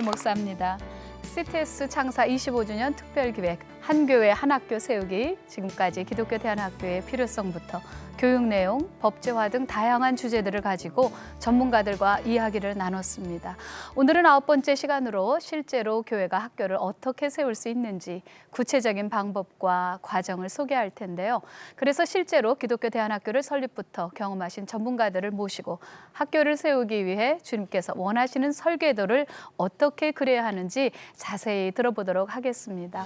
김수미 목사입니다. CTS 창사 25주년 특별기획 한교회 한학교 세우기, 지금까지 기독교 대안학교의 필요성부터 교육 내용, 법제화 등 다양한 주제들을 가지고 전문가들과 이야기를 나눴습니다. 오늘은 9번째 시간으로 실제로 교회가 학교를 어떻게 세울 수 있는지 구체적인 방법과 과정을 소개할 텐데요. 그래서 실제로 기독교 대안학교를 설립부터 경험하신 전문가들을 모시고 학교를 세우기 위해 주님께서 원하시는 설계도를 어떻게 그려야 하는지 자세히 들어보도록 하겠습니다.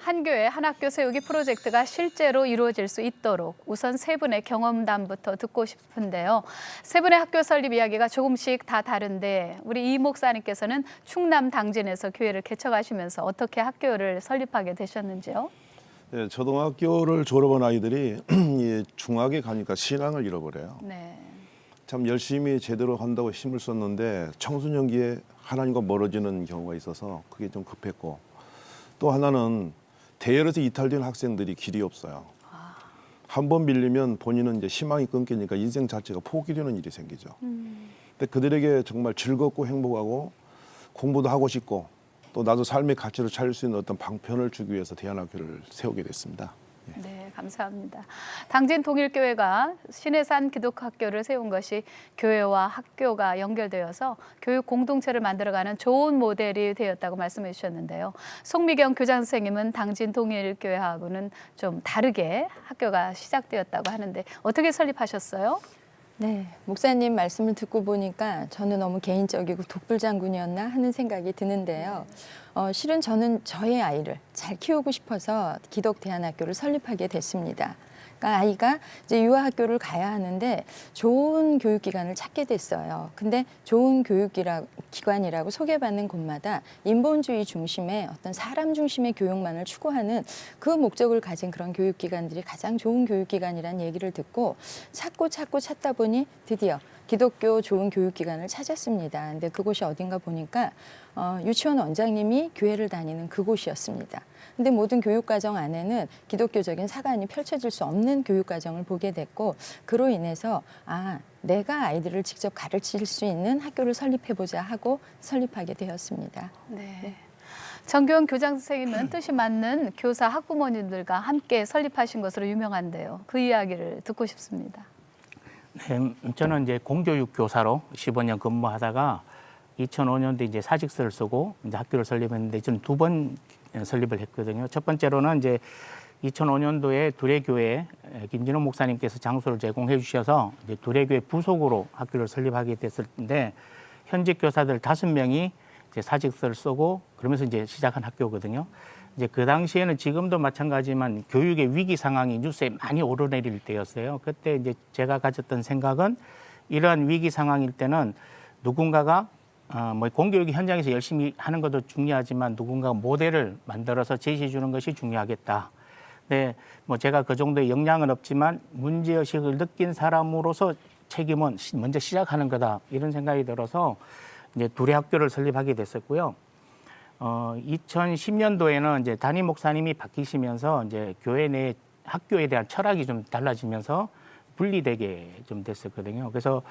한교회 한학교 세우기 프로젝트가 실제로 이루어질 수 있도록 우선 세 분의 경험담부터 듣고 싶은데요. 세 분의 학교 설립 이야기가 조금씩 다 다른데 우리 이 목사님께서는 충남 당진에서 교회를 개척하시면서 어떻게 학교를 설립하게 되셨는지요? 네, 초등학교를 졸업한 아이들이 중학에 가니까 신앙을 잃어버려요. 네. 참 열심히 제대로 한다고 힘을 썼는데 청소년기에 하나님과 멀어지는 경우가 있어서 그게 좀 급했고, 또 하나는 대열에서 이탈된 학생들이 길이 없어요. 한 번 밀리면 본인은 이제 희망이 끊기니까 인생 자체가 포기되는 일이 생기죠. 근데 그들에게 정말 즐겁고 행복하고 공부도 하고 싶고 또 나도 삶의 가치를 찾을 수 있는 어떤 방편을 주기 위해서 대안학교를 세우게 됐습니다. 네, 감사합니다. 당진 동일교회가 신해산 기독학교를 세운 것이 교회와 학교가 연결되어서 교육 공동체를 만들어가는 좋은 모델이 되었다고 말씀해 주셨는데요. 송미경 교장 선생님은 당진 동일교회하고는 좀 다르게 학교가 시작되었다고 하는데 어떻게 설립하셨어요? 네, 목사님 말씀을 듣고 보니까 저는 너무 개인적이고 독불장군이었나 하는 생각이 드는데요. 실은 저는 저의 아이를 잘 키우고 싶어서 기독대안학교를 설립하게 됐습니다. 그러니까 아이가 이제 유아학교를 가야 하는데 좋은 교육기관을 찾게 됐어요. 근데 좋은 교육기관이라고 소개받는 곳마다 인본주의 중심의 어떤 사람 중심의 교육만을 추구하는 그 목적을 가진 그런 교육기관들이 가장 좋은 교육기관이라는 얘기를 듣고 찾다 보니 드디어 기독교 좋은 교육기관을 찾았습니다. 근데 그곳이 어딘가 보니까 유치원 원장님이 교회를 다니는 그곳이었습니다. 근데 모든 교육과정 안에는 기독교적인 사관이 펼쳐질 수 없는 교육과정을 보게 됐고, 그로 인해서 내가 아이들을 직접 가르칠 수 있는 학교를 설립해보자 하고 설립하게 되었습니다. 네. 정교원 교장 선생님은 뜻이 맞는 교사 학부모님들과 함께 설립하신 것으로 유명한데요. 그 이야기를 듣고 싶습니다. 네, 저는 이제 공교육 교사로 15년 근무하다가 2005년도에 이제 사직서를 쓰고 이제 학교를 설립했는데 저는 2번 설립을 했거든요. 첫 번째로는 이제 2005년도에 두레교회 김진호 목사님께서 장소를 제공해 주셔서 이제 두레교회 부속으로 학교를 설립하게 됐었는데 현직 교사들 5명이 이제 사직서를 쓰고 그러면서 이제 시작한 학교거든요. 이제 그 당시에는 지금도 마찬가지지만 교육의 위기 상황이 뉴스에 많이 오르내릴 때였어요. 그때 이제 제가 가졌던 생각은 이러한 위기 상황일 때는 누군가가 공교육 현장에서 열심히 하는 것도 중요하지만 누군가 모델을 만들어서 제시해 주는 것이 중요하겠다. 네, 제가 그 정도의 역량은 없지만 문제의식을 느낀 사람으로서 책임은 먼저 시작하는 거다. 이런 생각이 들어서 이제 두레 학교를 설립하게 됐었고요. 2010년도에는 이제 담임 목사님이 바뀌시면서 이제 교회 내 학교에 대한 철학이 좀 달라지면서 분리되게 좀 됐었거든요. 그래서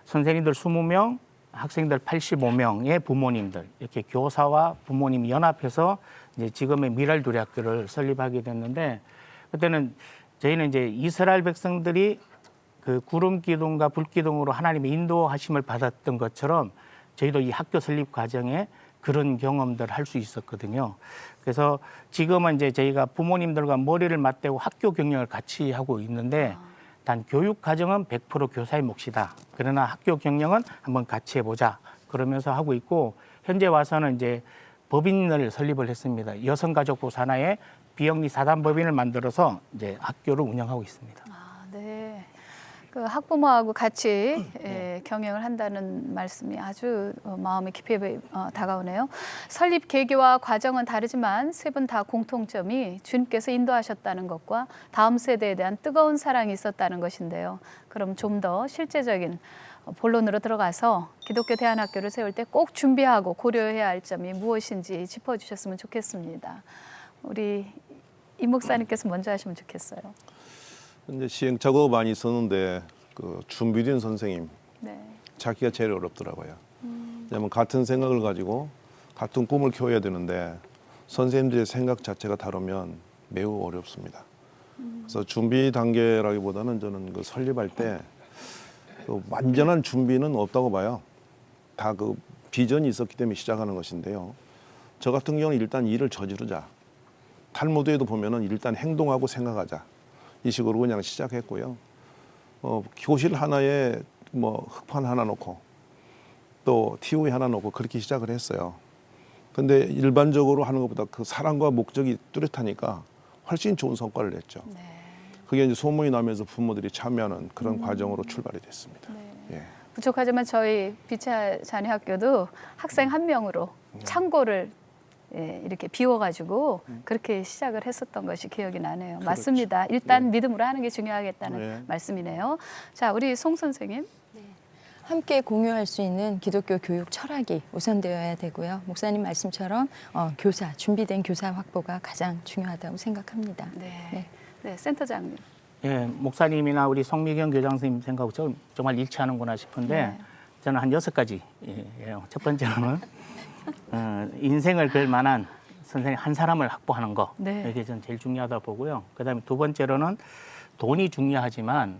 선생님들 20명, 학생들 85명의 부모님들 이렇게 교사와 부모님이 연합해서 이제 지금의 미랄 두레 학교를 설립하게 됐는데, 그때는 저희는 이제 이스라엘 백성들이 그 구름 기둥과 불 기둥으로 하나님의 인도하심을 받았던 것처럼 저희도 이 학교 설립 과정에 그런 경험들을 할 수 있었거든요. 그래서 지금은 이제 저희가 부모님들과 머리를 맞대고 학교 경영을 같이 하고 있는데 단 교육 과정은 100% 교사의 몫이다. 그러나 학교 경영은 한번 같이 해보자. 그러면서 하고 있고, 현재 와서는 이제 법인을 설립을 했습니다. 여성가족부 산하에 비영리 사단법인을 만들어서 이제 학교를 운영하고 있습니다. 네. 그 학부모하고 같이 경영을 한다는 말씀이 아주 마음에 깊이 다가오네요. 설립 계기와 과정은 다르지만 세 분 다 공통점이 주님께서 인도하셨다는 것과 다음 세대에 대한 뜨거운 사랑이 있었다는 것인데요. 그럼 좀 더 실제적인 본론으로 들어가서 기독교 대안학교를 세울 때 꼭 준비하고 고려해야 할 점이 무엇인지 짚어주셨으면 좋겠습니다. 우리 이 목사님께서 먼저 하시면 좋겠어요. 근데 시행착오가 많이 있었는데 그 준비된 선생님 네. 찾기가 제일 어렵더라고요. 왜냐하면 같은 생각을 가지고 같은 꿈을 키워야 되는데 선생님들의 생각 자체가 다르면 매우 어렵습니다. 그래서 준비 단계라기보다는 저는 그 설립할 때 그 완전한 준비는 없다고 봐요. 다 그 비전이 있었기 때문에 시작하는 것인데요. 저 같은 경우는 일단 일을 저지르자. 탈무드에도 보면은 일단 행동하고 생각하자. 이 식으로 그냥 시작했고요. 교실 하나에 뭐 흑판 하나 놓고 또 TOE 하나 놓고 그렇게 시작을 했어요. 근데 일반적으로 하는 것보다 그 사랑과 목적이 뚜렷하니까 훨씬 좋은 성과를 냈죠. 네. 그게 이제 소문이 나면서 부모들이 참여하는 그런 과정으로 출발이 됐습니다. 네. 예. 부족하지만 저희 빛의 자녀 학교도 학생 한 명으로 창고를 이렇게 비워가지고 그렇게 시작을 했었던 것이 기억이 나네요. 그렇죠. 맞습니다. 일단 예. 믿음으로 하는 게 중요하겠다는 예. 말씀이네요. 자, 우리 송 선생님. 함께 공유할 수 있는 기독교 교육 철학이 우선되어야 되고요. 목사님 말씀처럼 교사, 준비된 교사 확보가 가장 중요하다고 생각합니다. 네. 네, 센터장님. 예, 목사님이나 우리 송미경 교장 선생님 생각하고 정말 일치하는구나 싶은데 네. 저는 한 6가지. 첫 번째로는 인생을 걸 만한 선생님 한 사람을 확보하는 거. 네. 이게 저는 제일 중요하다고 보고요. 그다음에 두 번째로는 돈이 중요하지만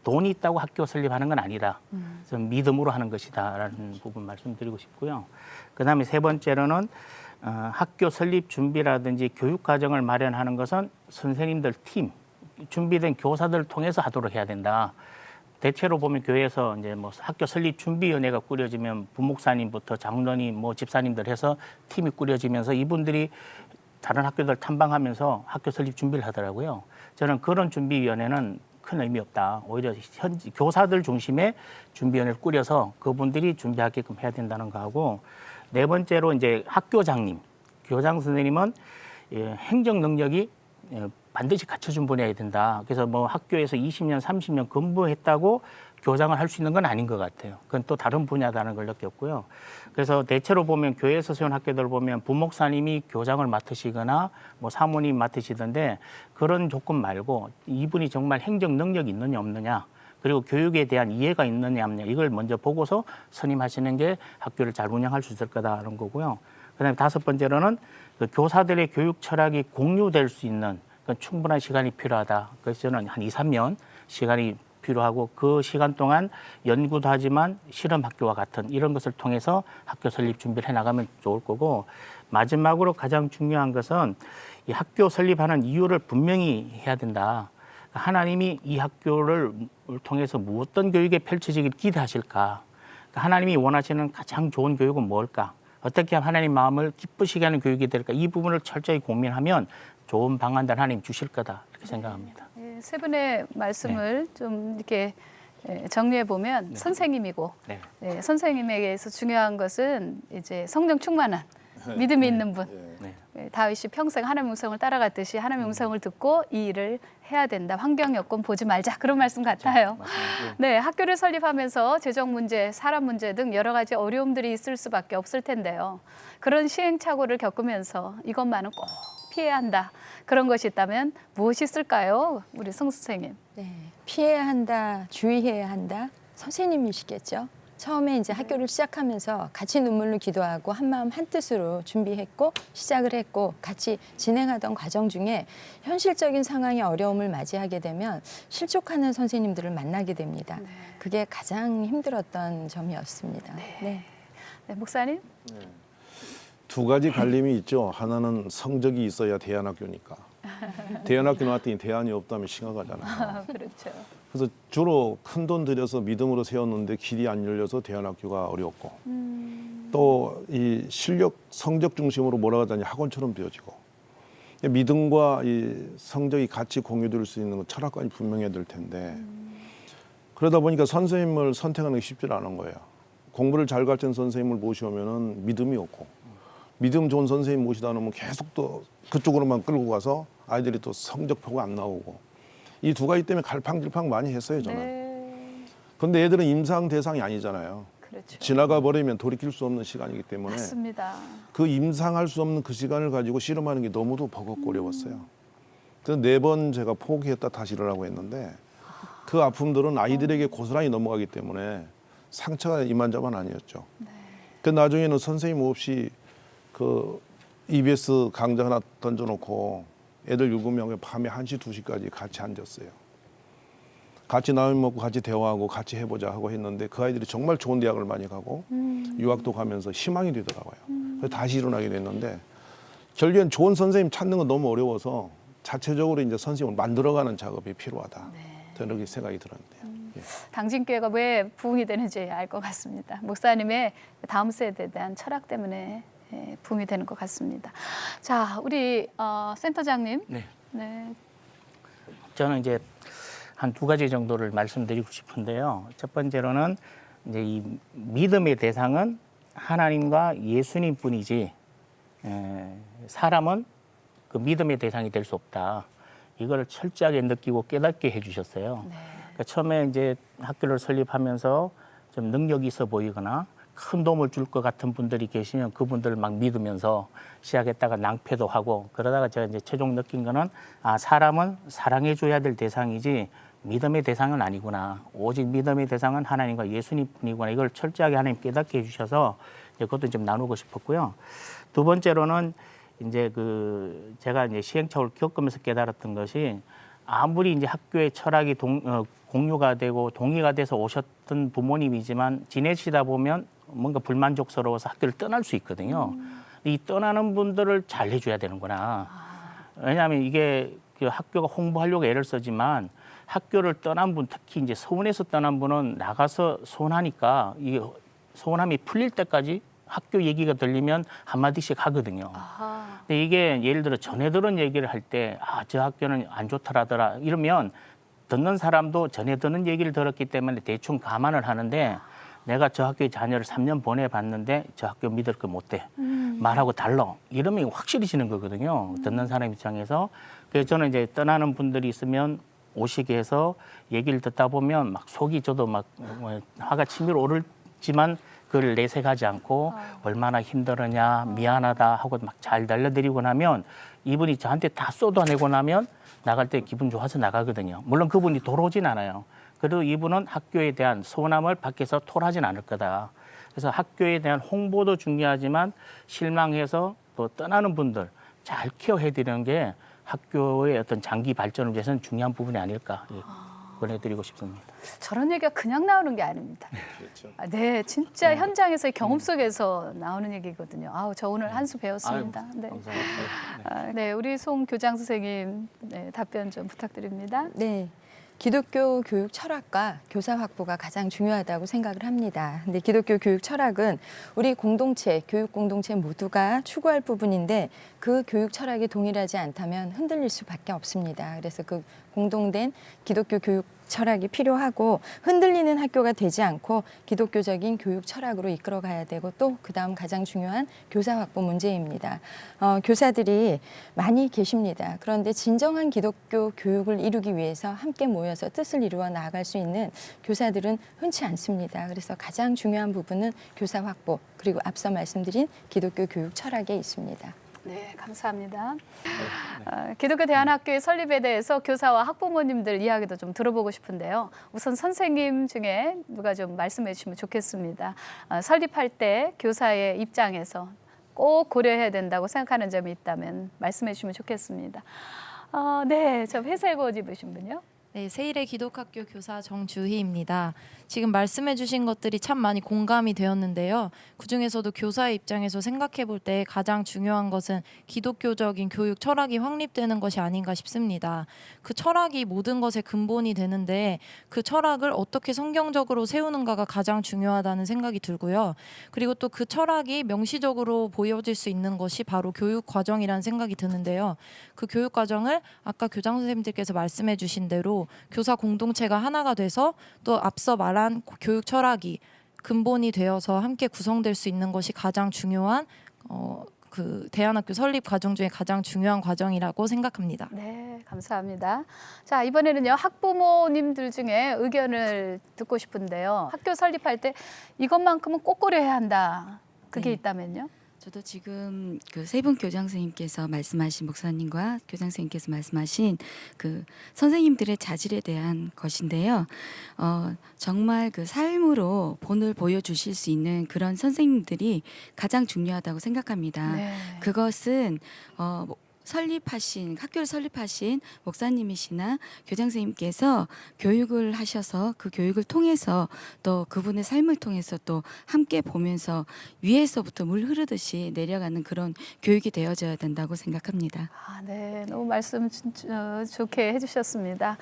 돈이 있다고 학교 설립하는 건 아니다. 그래서 믿음으로 하는 것이다라는 부분 말씀드리고 싶고요. 그다음에 세 번째로는 학교 설립 준비라든지 교육 과정을 마련하는 것은 선생님들 팀, 준비된 교사들을 통해서 하도록 해야 된다. 대체로 보면 교회에서 이제 뭐 학교 설립 준비위원회가 꾸려지면 부목사님부터 장로님, 뭐 집사님들 해서 팀이 꾸려지면서 이분들이 다른 학교들 탐방하면서 학교 설립 준비를 하더라고요. 저는 그런 준비위원회는 큰 의미 없다. 오히려 현지 교사들 중심의 준비위원회를 꾸려서 그분들이 준비하게끔 해야 된다는 거하고 네 번째로 이제 학교장님, 교장 선생님은 행정 능력이 반드시 갖춰준 분이어야 된다. 그래서 뭐 학교에서 20년, 30년 근무했다고 교장을 할 수 있는 건 아닌 것 같아요. 그건 또 다른 분야다는 걸 느꼈고요. 그래서 대체로 보면 교회에서 세운 학교들 보면 부목사님이 교장을 맡으시거나 뭐 사모님 맡으시던데 그런 조건 말고 이분이 정말 행정 능력이 있느냐 없느냐 그리고 교육에 대한 이해가 있느냐 없느냐 이걸 먼저 보고서 선임하시는 게 학교를 잘 운영할 수 있을 거다라는 거고요. 그다음에 다섯 번째로는 그 교사들의 교육 철학이 공유될 수 있는 충분한 시간이 필요하다. 그래서 저는 한 2, 3년 시간이 필요하고 그 시간 동안 연구도 하지만 실험 학교와 같은 이런 것을 통해서 학교 설립 준비를 해나가면 좋을 거고 마지막으로 가장 중요한 것은 이 학교 설립하는 이유를 분명히 해야 된다. 하나님이 이 학교를 통해서 무엇떤 교육에 펼쳐지길 기대하실까? 하나님이 원하시는 가장 좋은 교육은 뭘까? 어떻게 하면 하나님 마음을 기쁘시게 하는 교육이 될까? 이 부분을 철저히 고민하면 좋은 방안들 하나님 주실 거다 이렇게 생각합니다. 세 분의 말씀을 좀 이렇게 정리해 보면 선생님이고 선생님에게서 중요한 것은 이제 성령 충만한 믿음이 있는 분. 다윗이 평생 하나님의 음성을 따라갔듯이 하나님의 음성을 듣고 이 일을 해야 된다. 환경 여건 보지 말자. 그런 말씀 같아요. 네, 학교를 설립하면서 재정 문제, 사람 문제 등 여러 가지 어려움들이 있을 수밖에 없을 텐데요. 그런 시행착오를 겪으면서 이것만은 꼭 피해야 한다. 그런 것이 있다면 무엇이 있을까요? 우리 송 선생님. 네, 피해야 한다, 주의해야 한다. 선생님이시겠죠. 처음에 이제 학교를 시작하면서 같이 눈물로 기도하고 한마음 한뜻으로 준비했고 시작을 했고 같이 진행하던 과정 중에 현실적인 상황의 어려움을 맞이하게 되면 실족하는 선생님들을 만나게 됩니다. 그게 가장 힘들었던 점이었습니다. 네. 네, 목사님. 두 가지 갈림이 있죠. 하나는 성적이 있어야 대안학교니까. 대안학교 나왔더니 대안이 없다면 심각하잖아요. 그렇죠. 그래서 주로 큰 돈 들여서 믿음으로 세웠는데 길이 안 열려서 대안학교가 어려웠고 또 이 실력 성적 중심으로 몰아가다니 학원처럼 되어지고 믿음과 이 성적이 같이 공유될 수 있는 철학관이 분명해야 될 텐데 그러다 보니까 선생님을 선택하는 게 쉽지 않은 거예요. 공부를 잘 가르치는 선생님을 모셔오면은 믿음이 없고, 믿음 좋은 선생님 모시다 놓으면 계속 또 그쪽으로만 끌고 가서 아이들이 또 성적표가 안 나오고, 이 두 가지 때문에 갈팡질팡 많이 했어요, 저는. 네. 근데 애들은 임상 대상이 아니잖아요. 그렇죠. 지나가 버리면 돌이킬 수 없는 시간이기 때문에 맞습니다. 그 임상할 수 없는 그 시간을 가지고 씨름하는 게 너무도 버겁고 어려웠어요. 그래서 4번 제가 포기했다 다시 일어나고 했는데, 그 아픔들은 아이들에게 고스란히 넘어가기 때문에 상처가 이만저만 아니었죠. 그 나중에는 선생님 없이 그 EBS 강좌 하나 던져놓고 애들 7명이 밤에 1시, 2시까지 같이 앉았어요. 같이 라면 먹고 같이 대화하고 같이 해보자 하고 했는데, 그 아이들이 정말 좋은 대학을 많이 가고 유학도 가면서 희망이 되더라고요. 그래서 다시 일어나게 됐는데, 결국엔 좋은 선생님 찾는 건 너무 어려워서 자체적으로 이제 선생님을 만들어가는 작업이 필요하다. 저는 그렇게 생각이 들었는데요. 예. 당진교회가 왜 부흥이 되는지 알 것 같습니다. 목사님의 다음 세대에 대한 철학 때문에 부흥이 되는 것 같습니다. 자, 우리 센터장님. 네. 네. 저는 이제 한 2가지 정도를 말씀드리고 싶은데요. 첫 번째로는 이제 이 믿음의 대상은 하나님과 예수님뿐이지 사람은 그 믿음의 대상이 될 수 없다. 이걸 철저하게 느끼고 깨닫게 해주셨어요. 네. 그러니까 처음에 이제 학교를 설립하면서 좀 능력이 있어 보이거나 큰 도움을 줄 것 같은 분들이 계시면 그분들을 막 믿으면서 시작했다가 낭패도 하고, 그러다가 제가 이제 최종 느낀 거는, 아, 사람은 사랑해줘야 될 대상이지 믿음의 대상은 아니구나. 오직 믿음의 대상은 하나님과 예수님뿐이구나. 이걸 철저하게 하나님 깨닫게 해주셔서 이제 그것도 좀 나누고 싶었고요. 두 번째로는 이제 제가 이제 시행착오를 겪으면서 깨달았던 것이, 아무리 이제 학교의 철학이 공유가 되고 동의가 돼서 오셨던 부모님이지만 지내시다 보면 뭔가 불만족스러워서 학교를 떠날 수 있거든요. 이 떠나는 분들을 잘 해줘야 되는구나. 왜냐하면 이게 그 학교가 홍보하려고 애를 쓰지만, 학교를 떠난 분, 특히 이제 서운해서 떠난 분은 나가서 서운하니까 이게 서운함이 풀릴 때까지 학교 얘기가 들리면 한마디씩 하거든요. 아하. 근데 이게 예를 들어 전에 들은 얘기를 할 때, 아, 저 학교는 안 좋더라더라 이러면 듣는 사람도 전에 듣는 얘기를 들었기 때문에 대충 감안을 하는데, 내가 저 학교에 자녀를 3년 보내봤는데 저 학교 믿을 거 못돼. 말하고 달라. 이러면 확실히 지는 거거든요. 듣는 사람 입장에서. 그래서 저는 이제 떠나는 분들이 있으면 오시게 해서 얘기를 듣다 보면 막 속이 저도 막 화가 치밀어 오르지만 그걸 내색하지 않고 얼마나 힘들었냐, 미안하다 하고 막 잘 날려드리고 나면 이분이 저한테 다 쏟아내고 나면 나갈 때 기분 좋아서 나가거든요. 물론 그분이 돌아오진 않아요. 그래도 이분은 학교에 대한 서운함을 밖에서 토하진 않을 거다. 그래서 학교에 대한 홍보도 중요하지만 실망해서 또 떠나는 분들 잘 케어해드리는 게 학교의 어떤 장기 발전을 위해서는 중요한 부분이 아닐까 보내드리고 싶습니다. 저런 얘기가 그냥 나오는 게 아닙니다. 그렇죠. 아, 네, 진짜 현장에서의 경험 속에서 나오는 얘기거든요. 아우, 저 오늘 한 수 배웠습니다. 네. 감사합니다. 네, 우리 송 교장 선생님 답변 좀 부탁드립니다. 네. 기독교 교육 철학과 교사 확보가 가장 중요하다고 생각을 합니다. 근데 기독교 교육 철학은 우리 공동체, 교육 공동체 모두가 추구할 부분인데, 그 교육 철학이 동일하지 않다면 흔들릴 수밖에 없습니다. 그래서 그 공동된 기독교 교육 철학이 필요하고, 흔들리는 학교가 되지 않고 기독교적인 교육 철학으로 이끌어가야 되고, 또 그다음 가장 중요한 교사 확보 문제입니다. 교사들이 많이 계십니다. 그런데 진정한 기독교 교육을 이루기 위해서 함께 모여서 뜻을 이루어 나아갈 수 있는 교사들은 흔치 않습니다. 그래서 가장 중요한 부분은 교사 확보, 그리고 앞서 말씀드린 기독교 교육 철학에 있습니다. 네, 감사합니다. 기독교 대안학교의 설립에 대해서 교사와 학부모님들 이야기도 좀 들어보고 싶은데요. 우선 선생님 중에 누가 좀 말씀해 주시면 좋겠습니다. 설립할 때 교사의 입장에서 꼭 고려해야 된다고 생각하는 점이 있다면 말씀해 주시면 좋겠습니다. 네, 저 회색 옷 입으신 분요. 네, 세일의 기독학교 교사 정주희입니다. 지금 말씀해 주신 것들이 참 많이 공감이 되었는데요. 그중에서도 교사의 입장에서 생각해 볼 때 가장 중요한 것은 기독교적인 교육 철학이 확립되는 것이 아닌가 싶습니다. 그 철학이 모든 것의 근본이 되는데 그 철학을 어떻게 성경적으로 세우는가가 가장 중요하다는 생각이 들고요. 그리고 또 그 철학이 명시적으로 보여질 수 있는 것이 바로 교육 과정이라는 생각이 드는데요. 그 교육 과정을 아까 교장 선생님들께서 말씀해 주신 대로 교사 공동체가 하나가 돼서 또 앞서 말한 교육 철학이 근본이 되어서 함께 구성될 수 있는 것이 가장 중요한 그 대안학교 설립 과정 중에 가장 중요한 과정이라고 생각합니다. 네, 감사합니다. 자, 이번에는요, 학부모님들 중에 의견을 듣고 싶은데요. 학교 설립할 때 이것만큼은 꼭 고려해야 한다. 그게 네. 있다면요? 저도 지금 그 세 분 교장 선생님께서 말씀하신 목사님과 교장 선생님께서 말씀하신 그 선생님들의 자질에 대한 것인데요. 정말 그 삶으로 본을 보여주실 수 있는 그런 선생님들이 가장 중요하다고 생각합니다. 네. 그것은 학교를 설립하신 목사님이시나 교장 선생님께서 교육을 하셔서 그 교육을 통해서 또 그분의 삶을 통해서 또 함께 보면서 위에서부터 물 흐르듯이 내려가는 그런 교육이 되어져야 된다고 생각합니다. 아, 네, 너무 말씀 좋게 해주셨습니다.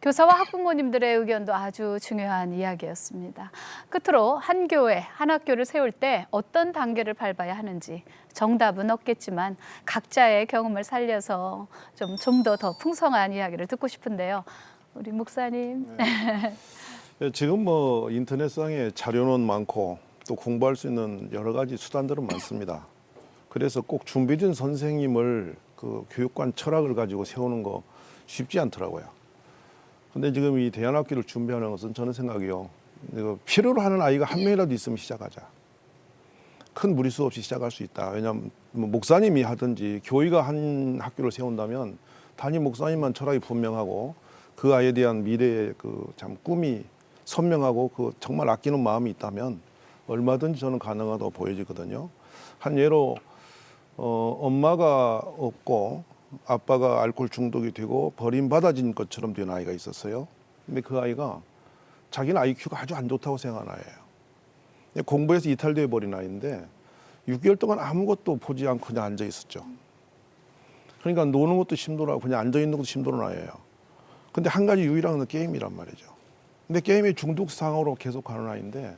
교사와 학부모님들의 의견도 아주 중요한 이야기였습니다. 끝으로 한 교회, 한 학교를 세울 때 어떤 단계를 밟아야 하는지 정답은 없겠지만 각자의 경험을 살려서 좀 더 풍성한 이야기를 듣고 싶은데요. 우리 목사님. 지금 뭐 인터넷상에 자료는 많고 또 공부할 수 있는 여러 가지 수단들은 많습니다. 그래서 꼭 준비된 선생님을 그 교육관 철학을 가지고 세우는 거 쉽지 않더라고요. 근데 지금 이 대안학교를 준비하는 것은 저는 생각이요. 필요로 하는 아이가 한 명이라도 있으면 시작하자. 큰 무리수 없이 시작할 수 있다. 왜냐하면 목사님이 하든지 교회가 한 학교를 세운다면 단임 목사님만 철학이 분명하고 그 아이에 대한 미래의 그 참 꿈이 선명하고 그 정말 아끼는 마음이 있다면 얼마든지 저는 가능하다고 보여지거든요. 한 예로 엄마가 없고 아빠가 알코올 중독이 되고 버림받아진 것처럼 된 아이가 있었어요. 근데 그 아이가 자기는 IQ가 아주 안 좋다고 생각한 아이예요. 공부에서 이탈돼 버린 아이인데 6개월 동안 아무것도 보지 않고 그냥 앉아 있었죠. 그러니까 노는 것도 힘들어하고 그냥 앉아 있는 것도 힘든 아이예요. 근데 한 가지 유일한 건 게임이란 말이죠. 근데 게임의 중독 상으로 계속하는 아이인데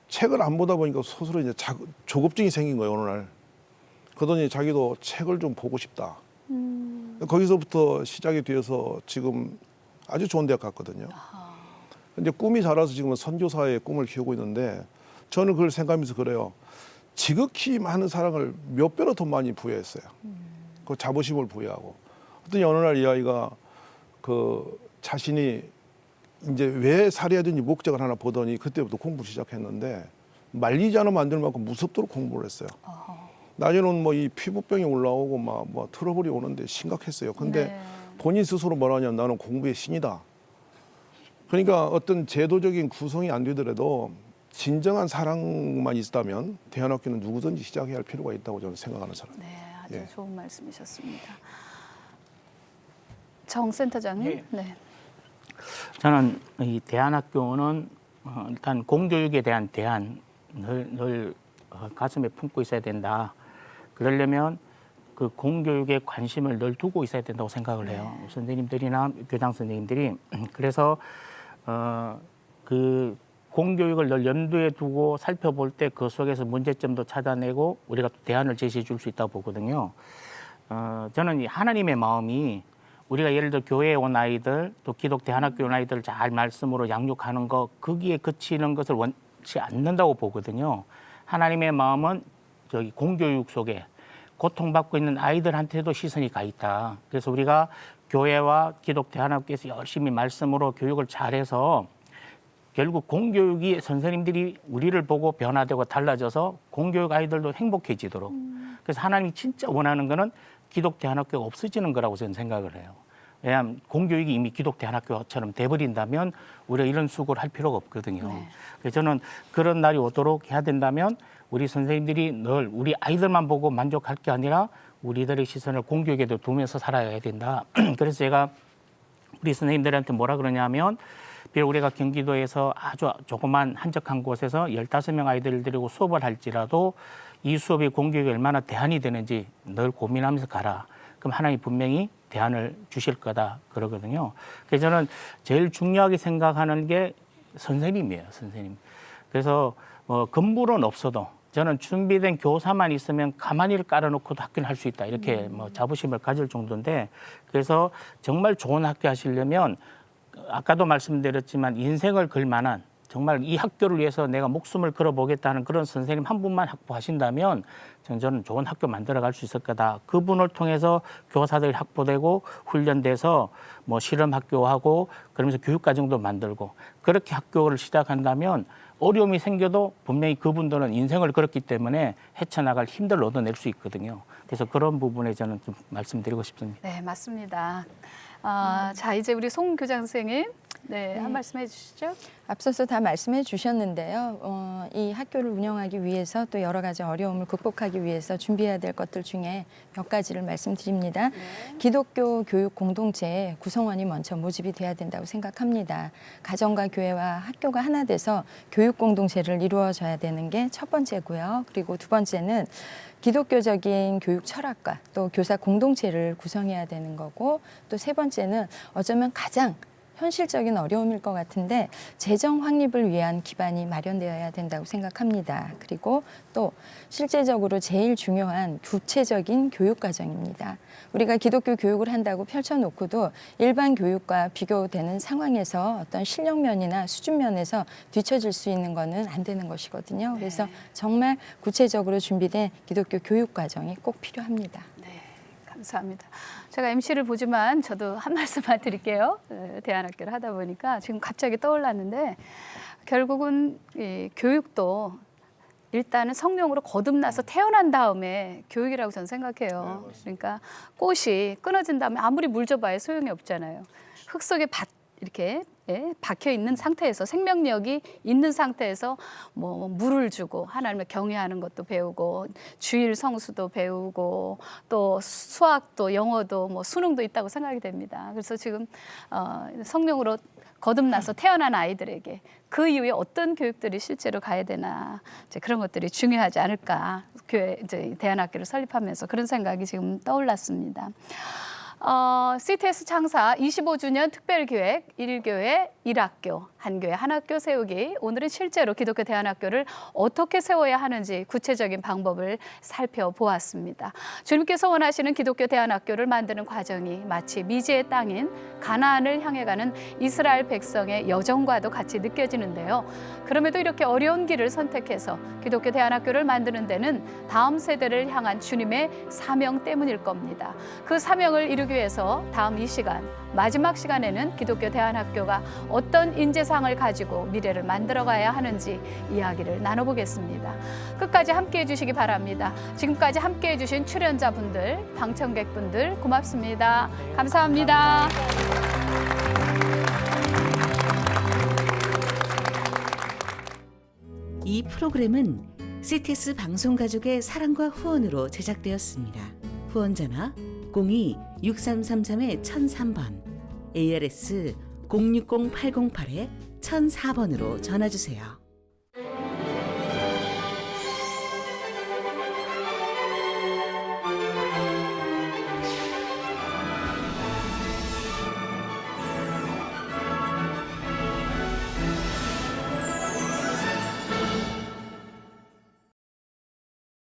책을 안 보다 보니까 스스로 이제 조급증이 생긴 거예요, 어느 날. 그러더니 자기도 책을 좀 보고 싶다. 거기서부터 시작이 되어서 지금 아주 좋은 대학 갔거든요. 근데 꿈이 자라서 지금은 선교사의 꿈을 키우고 있는데 저는 그걸 생각하면서 그래요. 지극히 많은 사랑을 몇 배로 더 많이 부여했어요. 그 자부심을 부여하고. 그랬더니 어느 날 이 아이가 그 자신이 이제 왜 살해야 되는지 목적을 하나 보더니 그때부터 공부 시작했는데 말리지 않으면 안 될 만큼 무섭도록 공부를 했어요. 나중에는 뭐 이 피부병이 올라오고 뭐 트러블이 오는데 심각했어요. 근데 네. 본인 스스로 뭐라냐면 나는 공부의 신이다. 그러니까 어떤 제도적인 구성이 안 되더라도 진정한 사랑만 있다면 대안학교는 누구든지 시작해야 할 필요가 있다고 저는 생각하는 사람이에요. 네, 아주 예. 좋은 말씀이셨습니다. 정 센터장님. 예. 네. 저는 이 대안학교는 일단 공교육에 대한 대안을 늘 가슴에 품고 있어야 된다. 그러려면 그 공교육에 관심을 늘 두고 있어야 된다고 생각을 해요. 선생님들이나 교장 선생님들이. 그래서 그 공교육을 늘 염두에 두고 살펴볼 때 그 속에서 문제점도 찾아내고 우리가 또 대안을 제시해 줄 수 있다고 보거든요. 저는 이 하나님의 마음이 우리가 예를 들어 교회에 온 아이들 또 기독 대안학교에 온 아이들 잘 말씀으로 양육하는 거 거기에 그치는 것을 원치 않는다고 보거든요. 하나님의 마음은 저기 공교육 속에 고통받고 있는 아이들한테도 시선이 가 있다. 그래서 우리가 교회와 기독 대안학교에서 열심히 말씀으로 교육을 잘해서 결국 공교육이 선생님들이 우리를 보고 변화되고 달라져서 공교육 아이들도 행복해지도록. 그래서 하나님이 진짜 원하는 거는 기독 대안학교가 없어지는 거라고 저는 생각을 해요. 왜냐하면 공교육이 이미 기독 대안학교처럼 돼버린다면 우리가 이런 수고를 할 필요가 없거든요. 네. 그래서 저는 그런 날이 오도록 해야 된다면 우리 선생님들이 늘 우리 아이들만 보고 만족할 게 아니라 우리들의 시선을 공교육에도 두면서 살아야 된다. 그래서 제가 우리 선생님들한테 뭐라 그러냐면 비록 우리가 경기도에서 아주 조그만 한적한 곳에서 15명 아이들을 데리고 수업을 할지라도 이 수업이 공교육에 얼마나 대안이 되는지 늘 고민하면서 가라. 그럼 하나님이 분명히 대안을 주실 거다 그러거든요. 그래서 저는 제일 중요하게 생각하는 게 선생님이에요, 선생님. 그래서 뭐 건물은 없어도 저는 준비된 교사만 있으면 가만히를 깔아놓고도 학교를 할 수 있다. 이렇게 뭐 자부심을 가질 정도인데, 그래서 정말 좋은 학교 하시려면 아까도 말씀드렸지만 인생을 걸 만한, 정말 이 학교를 위해서 내가 목숨을 걸어보겠다는 그런 선생님 한 분만 확보하신다면 저는 좋은 학교 만들어갈 수 있을 거다. 그분을 통해서 교사들이 확보되고 훈련돼서 뭐 실험 학교하고 그러면서 교육과정도 만들고, 그렇게 학교를 시작한다면 어려움이 생겨도 분명히 그분들은 인생을 걸었기 때문에 헤쳐나갈 힘들을 얻어낼 수 있거든요. 그래서 그런 부분에 저는 좀 말씀드리고 싶습니다. 네, 맞습니다. 자, 이제 우리 송 교장 선생님, 한 말씀 해주시죠. 앞서서 다 말씀해 주셨는데요. 이 학교를 운영하기 위해서 또 여러 가지 어려움을 극복하기 위해서 준비해야 될 것들 중에 몇 가지를 말씀드립니다. 기독교 교육 공동체의 구성원이 먼저 모집이 돼야 된다고 생각합니다. 가정과 교회와 학교가 하나 돼서 교육 공동체를 이루어져야 되는 게 첫 번째고요. 그리고 두 번째는 기독교적인 교육 철학과 또 교사 공동체를 구성해야 되는 거고, 또 세 번째는 어쩌면 가장 현실적인 어려움일 것 같은데 재정 확립을 위한 기반이 마련되어야 된다고 생각합니다. 그리고 또 실제적으로 제일 중요한 구체적인 교육 과정입니다. 우리가 기독교 교육을 한다고 펼쳐놓고도 일반 교육과 비교되는 상황에서 어떤 실력면이나 수준면에서 뒤처질 수 있는 거는 안 되는 것이거든요. 그래서 정말 구체적으로 준비된 기독교 교육 과정이 꼭 필요합니다. 네, 감사합니다. 제가 MC를 보지만 저도 한 말씀만 드릴게요. 대안학교를 하다 보니까 지금 갑자기 떠올랐는데, 결국은 이 교육도 일단은 성령으로 거듭나서 태어난 다음에 교육이라고 저는 생각해요. 그러니까 꽃이 끊어진 다음에 아무리 물 줘봐야 소용이 없잖아요. 흙 속에 이렇게 박혀 있는 상태에서, 생명력이 있는 상태에서 뭐 물을 주고 하나님을 경외하는 것도 배우고 주일 성수도 배우고 또 수학도 영어도 뭐 수능도 있다고 생각이 됩니다. 그래서 지금 성령으로 거듭나서 태어난 아이들에게 그 이후에 어떤 교육들이 실제로 가야 되나, 이제 그런 것들이 중요하지 않을까, 교회 이제 대안학교를 설립하면서 그런 생각이 지금 떠올랐습니다. CTS 창사 25주년 특별기획 1교회 1학교, 한교회 한학교 세우기. 오늘은 실제로 기독교 대안학교를 어떻게 세워야 하는지 구체적인 방법을 살펴보았습니다. 주님께서 원하시는 기독교 대안학교를 만드는 과정이 마치 미지의 땅인 가나안을 향해 가는 이스라엘 백성의 여정과도 같이 느껴지는데요. 그럼에도 이렇게 어려운 길을 선택해서 기독교 대안학교를 만드는 데는 다음 세대를 향한 주님의 사명 때문일 겁니다. 그 사명을 이루기 위해서 다음 이 시간, 마지막 시간에는 기독교 대안학교가 어떤 인재상을 가지고 미래를 만들어가야 하는지 이야기를 나눠보겠습니다. 끝까지 함께해 주시기 바랍니다. 지금까지 함께해 주신 출연자분들, 방청객분들 고맙습니다. 감사합니다. 이 프로그램은 CTS 방송가족의 사랑과 후원으로 제작되었습니다. 후원전화 02-6333-1003번, ARS 060-808-1004번으로 전화주세요.